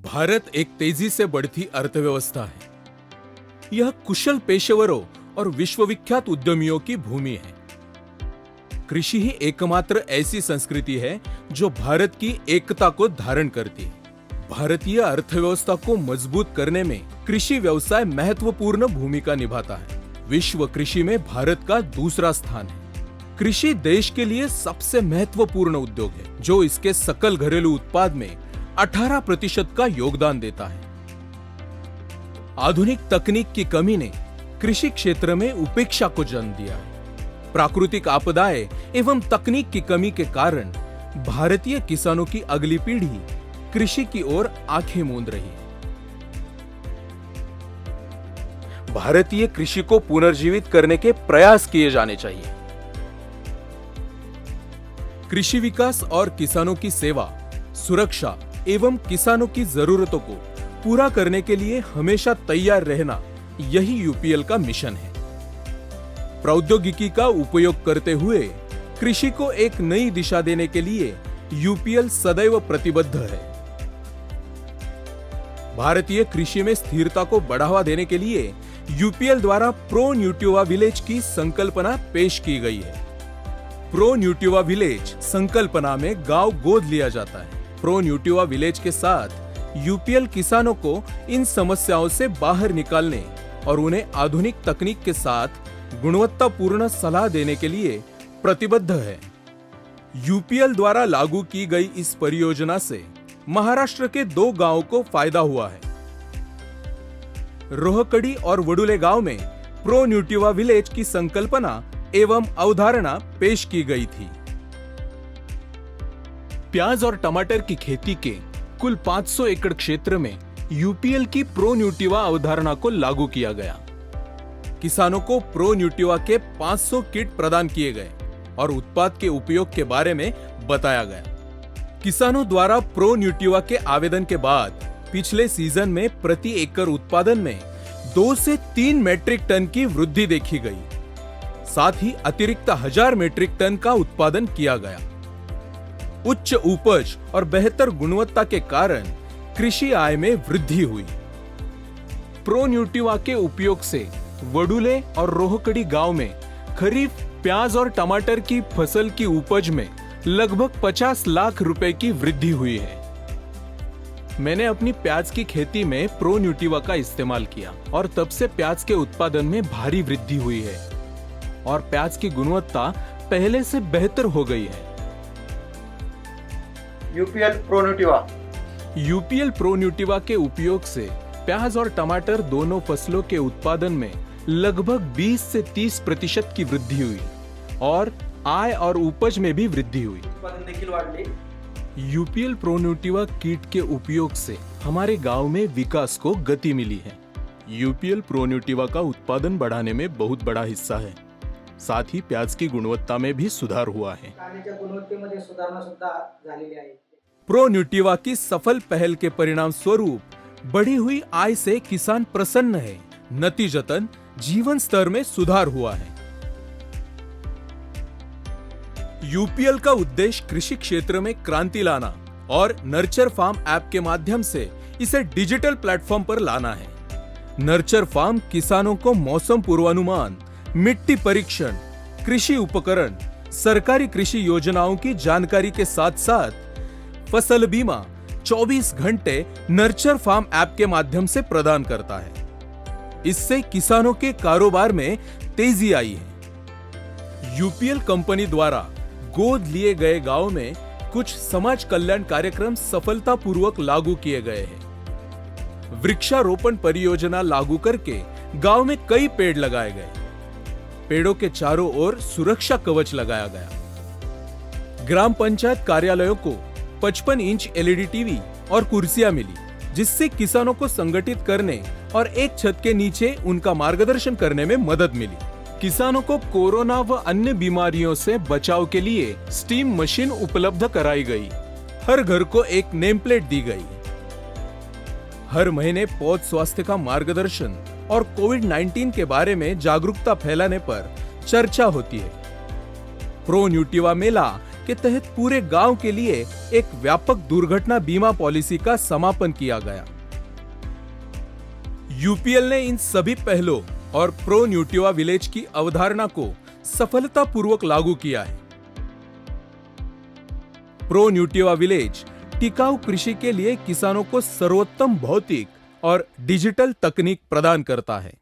भारत एक तेजी से बढ़ती अर्थव्यवस्था है। यह कुशल पेशेवरों और विश्वविख्यात उद्यमियों की भूमि है। कृषि ही एकमात्र ऐसी संस्कृति है जो भारत की एकता को धारण करती है। भारतीय अर्थव्यवस्था को मजबूत करने में कृषि व्यवसाय महत्वपूर्ण भूमिका निभाता है। विश्व कृषि में भारत का दूसरा स्थान है। कृषि देश के लिए सबसे महत्वपूर्ण उद्योग है, जो इसके सकल घरेलू उत्पाद में 18% का योगदान देता है। आधुनिक तकनीक की कमी ने कृषि क्षेत्र में उपेक्षा को जन्म दिया है। प्राकृतिक आपदाएं एवं तकनीक की कमी के कारण भारतीय किसानों की अगली पीढ़ी कृषि की ओर आंखें मूंद रही है। भारतीय कृषि को पुनर्जीवित करने के प्रयास किए जाने चाहिए। कृषि विकास और किसानों की सेवा, सुरक्षा एवं किसानों की जरूरतों को पूरा करने के लिए हमेशा तैयार रहना, यही यूपीएल का मिशन है। प्रौद्योगिकी का उपयोग करते हुए कृषि को एक नई दिशा देने के लिए यूपीएल सदैव प्रतिबद्ध है। भारतीय कृषि में स्थिरता को बढ़ावा देने के लिए यूपीएल द्वारा प्रो न्यूट्रिवा विलेज की संकल्पना पेश की गई है। प्रो न्यूट्रिवा विलेज संकल्पना में गांव गोद लिया जाता है। प्रो न्यूट्रिवा विलेज के साथ यूपीएल किसानों को इन समस्याओं से बाहर निकालने और उन्हें आधुनिक तकनीक के साथ गुणवत्तापूर्ण सलाह देने के लिए प्रतिबद्ध है। यूपीएल द्वारा लागू की गई इस परियोजना से महाराष्ट्र के 2 गांवों को फायदा हुआ है। रोहकड़ी और वडुले गांव में प्रो न्यूट्रिवा विलेज की संकल्पना एवं अवधारणा पेश की गई थी। प्याज और टमाटर की खेती के कुल 500 एकड़ क्षेत्र में यूपीएल की प्रो न्यूट्रिवा अवधारणा को लागू किया गया। किसानों को प्रो न्यूट्रिवा के 500 किट प्रदान किए गए और उत्पाद के उपयोग के बारे में बताया गया। किसानों द्वारा प्रो न्यूट्रिवा के आवेदन के बाद पिछले सीजन में प्रति एकड़ उत्पादन में 2 से 3 मीट्रिक टन की वृद्धि देखी गई। साथ ही अतिरिक्त 1000 मीट्रिक टन का उत्पादन किया गया। उच्च उपज और बेहतर गुणवत्ता के कारण कृषि आय में वृद्धि हुई। प्रो न्यूट्रिवा के उपयोग से वडुले और रोहकड़ी गांव में खरीफ प्याज और टमाटर की फसल की उपज में लगभग 50 लाख रुपए की वृद्धि हुई है। मैंने अपनी प्याज की खेती में प्रो न्यूट्रिवा का इस्तेमाल किया और तब से प्याज के उत्पादन में भारी वृद्धि हुई है और प्याज की गुणवत्ता पहले से बेहतर हो गई है। यूपीएल प्रो न्यूट्रिवा के उपयोग से प्याज और टमाटर दोनों फसलों के उत्पादन में लगभग 20 से 30% की वृद्धि हुई और आय और उपज में भी वृद्धि हुई। यूपीएल प्रो न्यूट्रिवा कीट के उपयोग से हमारे गांव में विकास को गति मिली है। यूपीएल प्रो न्यूट्रिवा का उत्पादन बढ़ाने में बहुत बड़ा हिस्सा है। साथ ही प्याज की गुणवत्ता में भी सुधार हुआ है। प्रो न्यूट्रिवा की सफल पहल के परिणाम स्वरूप बढ़ी हुई आय से किसान प्रसन्न है। नतीजतन जीवन स्तर में सुधार हुआ है। यूपीएल का उद्देश्य कृषि क्षेत्र में क्रांति लाना और नर्चर फार्म ऐप के माध्यम से इसे डिजिटल प्लेटफॉर्म पर लाना है। नर्चर फार्म किसानों को मौसम पूर्वानुमान, मिट्टी परीक्षण, कृषि उपकरण, सरकारी कृषि योजनाओं की जानकारी के साथ साथ फसल बीमा 24 घंटे नर्चर फार्म ऐप के माध्यम से प्रदान करता है। इससे किसानों के कारोबार में तेजी आई है। यूपीएल कंपनी द्वारा गोद लिए गए गांव में कुछ समाज कल्याण कार्यक्रम सफलतापूर्वक लागू किए गए हैं। वृक्षारोपण परियोजना लागू करके गांव में कई पेड़ लगाए गए। पेड़ों के चारों ओर सुरक्षा कवच लगाया गया। ग्राम पंचायत कार्यालयों को 55 इंच एलईडी टीवी और कुर्सियां मिली, जिससे किसानों को संगठित करने और एक छत के नीचे उनका मार्गदर्शन करने में मदद मिली। किसानों को कोरोना व अन्य बीमारियों से बचाव के लिए स्टीम मशीन उपलब्ध कराई गई। हर घर को एक नेम प्लेट दी गई। हर महीने पौध स्वास्थ्य का मार्गदर्शन और कोविड-19 के बारे में जागरूकता फैलाने पर चर्चा होती है। प्रो न्यूट्रिवा मेला के तहत पूरे गांव के लिए एक व्यापक दुर्घटना बीमा पॉलिसी का समापन किया गया। यूपीएल ने इन सभी पहलों और प्रो न्यूट्रिवा विलेज की अवधारणा को सफलतापूर्वक लागू किया है। प्रो न्यूट्रिवा विलेज टिकाऊ कृषि के लिए किसानों को सर्वोत्तम भौतिक और डिजिटल तकनीक प्रदान करता है।